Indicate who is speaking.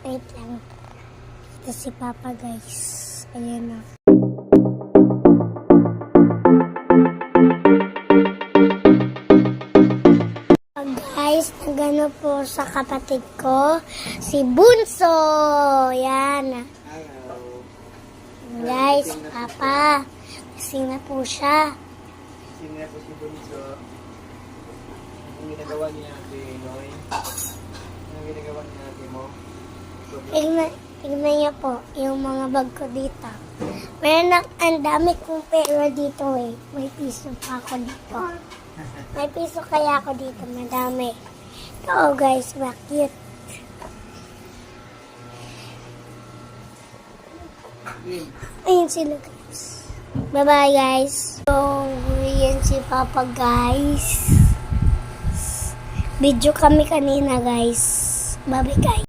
Speaker 1: Wait lang. Ito si Papa, guys. Ayan na. Guys, nagano po sa kapatid ko, si Bunso. Yan.
Speaker 2: Hello.
Speaker 1: Guys, Papa. Gising na po siya.
Speaker 2: Sino na po si Bunso? Anong ginagawa ni Ate Noy? Anong ginagawa ni Ate mo?
Speaker 1: Tignan niyo po yung mga bag ko dito. Meron ang dami kong pera dito eh. May piso pa ako dito. May piso kaya ako dito. Madami. Oo guys, bakit? Ayun sila guys. Bye-bye guys. So, yan si Papa guys. Video kami kanina guys. Bye-bye guys.